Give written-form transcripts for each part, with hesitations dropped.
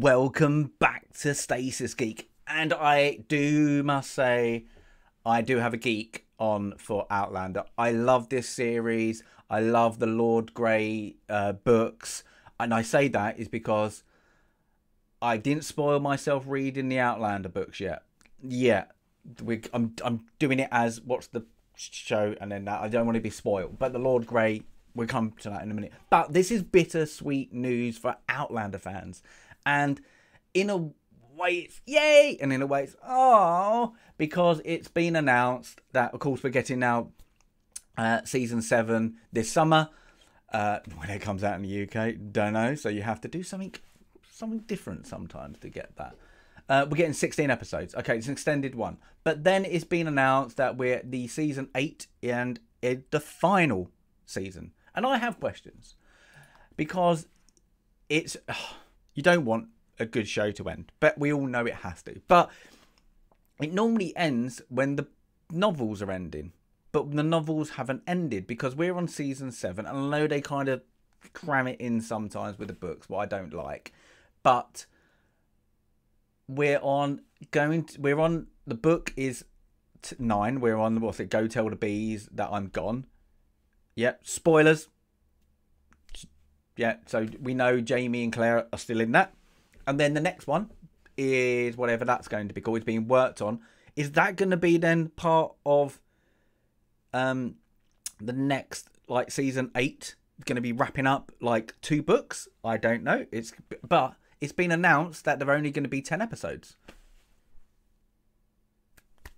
Welcome back to Stasis Geek. And I must say, I do have a geek on for Outlander. I love this series. I love the Lord Grey books. And I say that is because I didn't spoil myself reading the Outlander books yet. Yeah, I'm doing it as what's the show, and then I don't want to be spoiled. But the Lord Grey, we'll come to that in a minute. But this is bittersweet news for Outlander fans. And in a way it's yay, and in a way it's oh, because it's been announced that, of course, we're getting now season 7 this summer. When it comes out in the UK, don't know. So you have to do something different sometimes to get that. We're getting 16 episodes. Okay, it's an extended one. But then it's been announced that we're the season 8 and the final season. And I have questions. Because it's... you don't want a good show to end. But we all know it has to. But it normally ends when the novels are ending. But the novels haven't ended because we're on season 7. And I know they kind of cram it in sometimes with the books, what I don't like. But... the book is 9. We're on, what's it, Go Tell the Bees That I'm Gone. Yep, spoilers. Yeah, so we know Jamie and Claire are still in that. And then the next one is whatever that's going to be called. It's being worked on. Is that going to be then part of the next, like, season 8? Going to be wrapping up, like, 2 books? I don't know. But it's been announced that there are only going to be 10 episodes.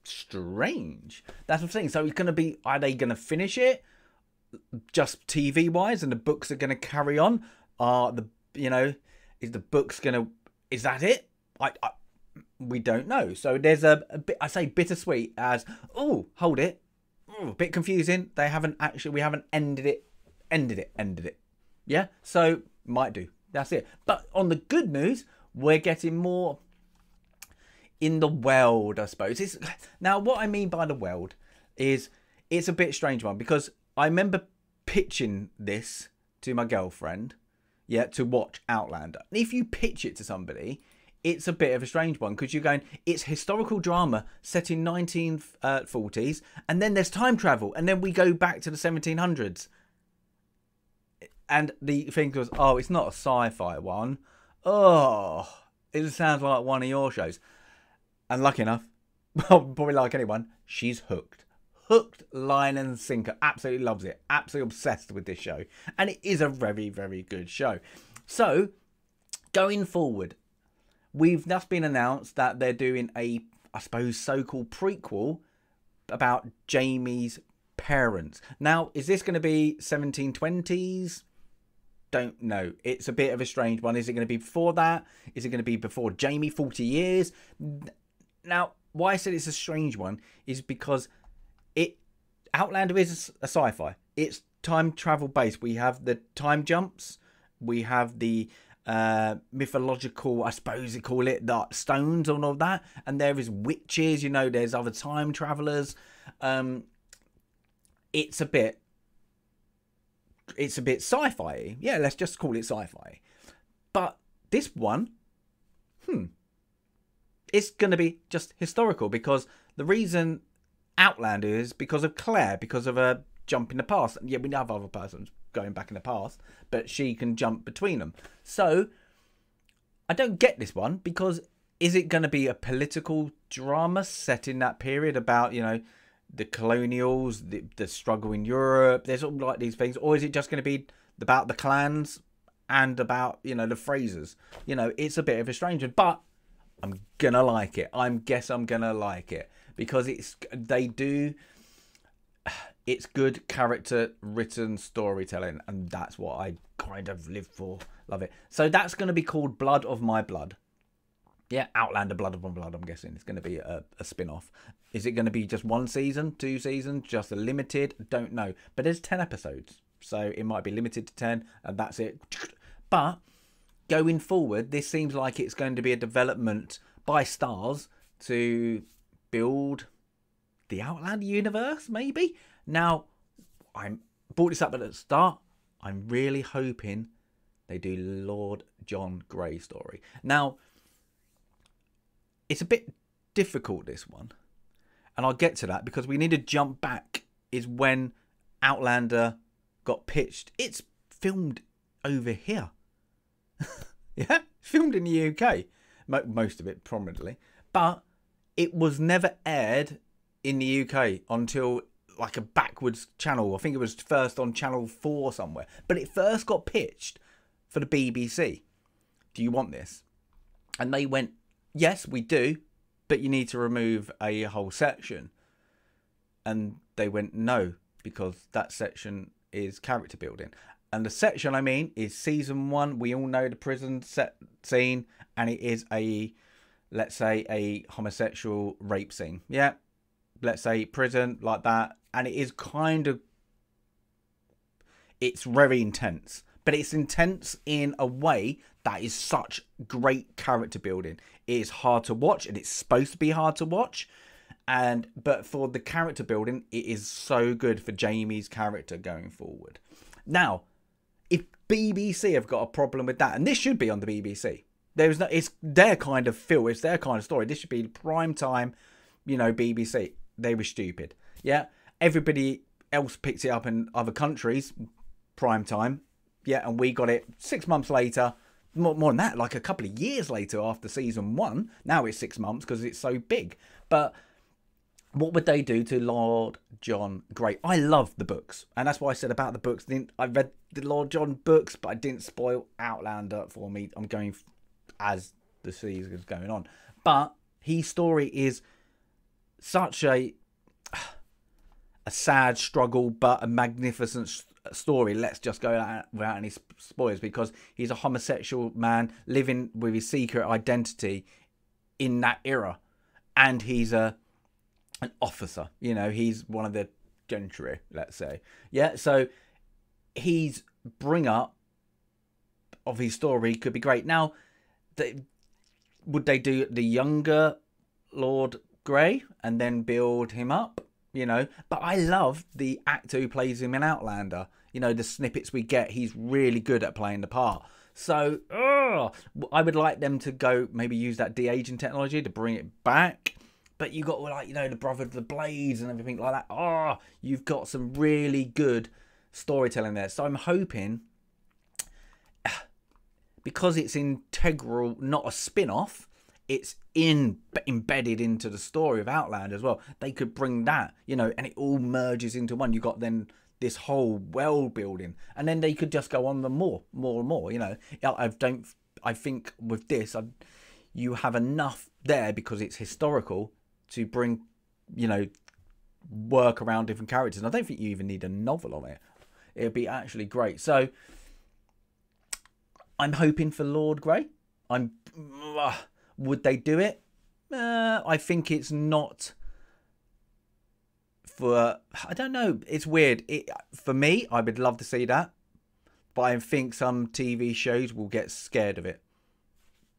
Strange. That's what I'm saying. So it's going to be, are they going to finish it just TV wise and the books are going to carry on? Is the books going to, is that it? We don't know. So there's a bit, I say bittersweet as, oh, hold it. A bit confusing. We haven't ended it. Yeah. So might do. That's it. But on the good news, we're getting more in the world, I suppose. Now, what I mean by the world is it's a bit strange one because I remember pitching this to my girlfriend, to watch Outlander. And if you pitch it to somebody, it's a bit of a strange one because you're going, it's historical drama set in 1940s and then there's time travel and then we go back to the 1700s. And the thing was, oh, it's not a sci-fi one. Oh, it sounds like one of your shows. And lucky enough, well, probably like anyone, she's hooked. Hooked, line and sinker. Absolutely loves it. Absolutely obsessed with this show. And it is a very, very good show. So, going forward, we've just been announced that they're doing a, I suppose, so-called prequel about Jamie's parents. Now, is this going to be 1720s? Don't know. It's a bit of a strange one. Is it going to be before that? Is it going to be before Jamie, 40 years? Now, why I said it's a strange one is because Outlander is a sci-fi. It's time travel based. We have the time jumps. We have the mythological, I suppose you call it, the stones and all that. And there is witches, there's other time travelers. It's a bit sci-fi. Yeah, let's just call it sci-fi. But this one, it's going to be just historical because the reason Outlander is because of Claire, because of a jump in the past. Yeah, we have other persons going back in the past, but she can jump between them. So, I don't get this one because is it going to be a political drama set in that period about, the colonials, the struggle in Europe, there's all like these things, or is it just going to be about the clans and about, the Frasers? It's a bit of a strange one, but I'm gonna like it. I'm gonna like it because it's good character written storytelling, and that's what I kind of live for. Love it. So that's going to be called Blood of My Blood. Yeah, Outlander, Blood of My Blood, I'm guessing. It's going to be a spin-off. Is it going to be just 1 season, 2 seasons, just a limited? Don't know. But there's 10 episodes. So it might be limited to 10, and that's it. But going forward, this seems like it's going to be a development by Starz to build the Outlander universe, maybe? Now, I brought this up at the start. I'm really hoping they do Lord John Grey story. Now, it's a bit difficult, this one. And I'll get to that because we need to jump back is when Outlander got pitched. It's filmed over here. Yeah, filmed in the UK. Most of it, prominently. But it was never aired in the UK until like a backwards channel. I think it was first on Channel 4 somewhere. But it first got pitched for the BBC. Do you want this? And they went, yes, we do, but you need to remove a whole section. And they went, no, because that section is character building. And the section I mean is season 1. We all know the prison scene, and it is a, let's say, a homosexual rape scene. Yeah, let's say prison like that. And it is kind of, it's very intense. But it's intense in a way that is such great character building. It is hard to watch, and it's supposed to be hard to watch. But for the character building, it is so good for Jamie's character going forward. Now, if BBC have got a problem with that, and this should be on the BBC, there's no, it's their kind of feel, it's their kind of story. This should be prime time, you know, BBC. They were stupid. Yeah, everybody else picks it up in other countries, prime time. Yeah, and we got it 6 months later. More than that, like a couple of years later after season 1. Now it's 6 months because it's so big. But what would they do to Lord John Grey? I love the books, and that's what I said about the books. I read the Lord John books, but I didn't spoil Outlander for me. I'm going as the season is going on. But his story is such a sad struggle, but a magnificent story. Let's just go out without any spoilers, because he's a homosexual man living with his secret identity in that era, and he's an officer. You know, he's one of the gentry, let's say. Yeah, so his bring up of his story could be great. Now, would they do the younger Lord Grey and then build him up? You know, but I love the actor who plays him in Outlander. You know, the snippets we get, he's really good at playing the part. So, I would like them to go, maybe use that de-aging technology to bring it back. But you got, like, you know, the Brother of the Blades and everything like that. Oh, you've got some really good storytelling there. So I'm hoping, because it's integral, not a spin-off, it's embedded into the story of Outlander as well. They could bring that, you know, and it all merges into one. You got then this whole world building, and then they could just go on the more and more. You know, I think with this, you have enough there because it's historical to bring, you know, work around different characters. And I don't think you even need a novel on it. It'd be actually great. So I'm hoping for Lord Grey. Would they do it? I think it's not for... I don't know. It's weird. For me, I would love to see that. But I think some TV shows will get scared of it.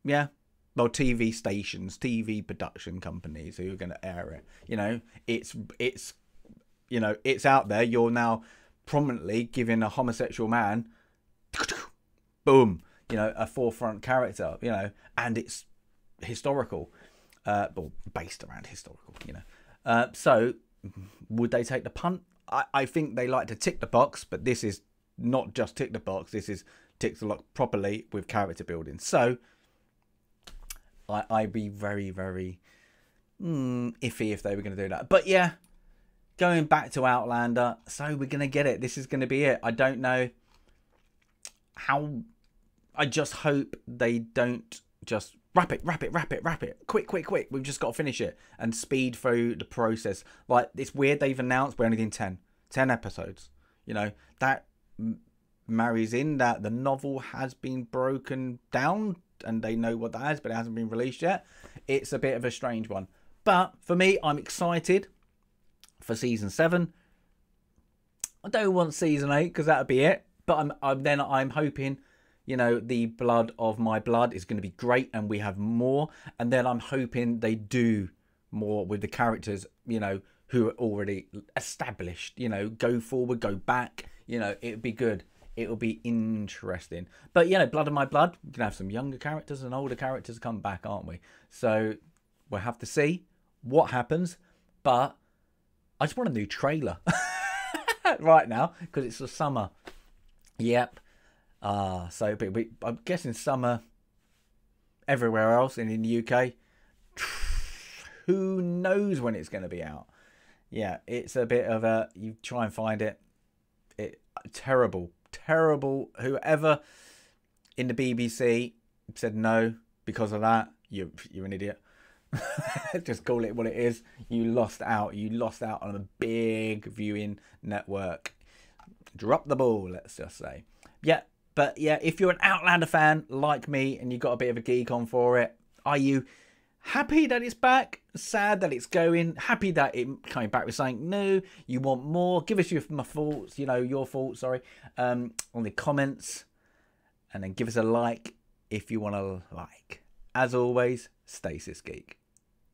Yeah. Well, TV stations, TV production companies who are going to air it. You know, it's you know, it's out there. You're now prominently giving a homosexual man, boom, you know, a forefront character, you know, and it's historical, or based around historical, you know. So would they take the punt? I think they like to tick the box, but this is not just tick the box. This is tick the box properly with character building. So I'd be very, very iffy if they were going to do that. But yeah, going back to Outlander, so we're going to get it. This is going to be it. I don't know how. I just hope they don't just wrap it. Quick. We've just got to finish it and speed through the process. Like, it's weird they've announced we're only doing 10 episodes. You know, that marries in that the novel has been broken down and they know what that is, but it hasn't been released yet. It's a bit of a strange one. But for me, I'm excited for season 7. I don't want season 8 because that'll be it. But I'm hoping, you know, the Blood of My Blood is going to be great and we have more. And then I'm hoping they do more with the characters, you know, who are already established. You know, go forward, go back. You know, it'd be good. It'll be interesting. But, you know, Blood of My Blood, we're going to have some younger characters and older characters come back, aren't we? So we'll have to see what happens. But I just want a new trailer right now because it's the summer. Yep. So I'm guessing summer everywhere else and in the UK. Who knows when it's going to be out? Yeah, it's a bit of a, you try and find it. Terrible. Whoever in the BBC said no because of that, you're an idiot. Just call it what it is. You lost out on a big viewing network. Drop the ball, let's just say. Yeah, but yeah, if you're an Outlander fan like me and you've got a bit of a geek on for it, are you happy that it's back? Sad that it's going? Happy that it coming back with something new? You want more? Give us your thoughts, your thoughts, on the comments. And then give us a like if you want to like. As always, Stasis Geek.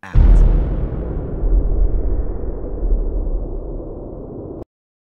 Out.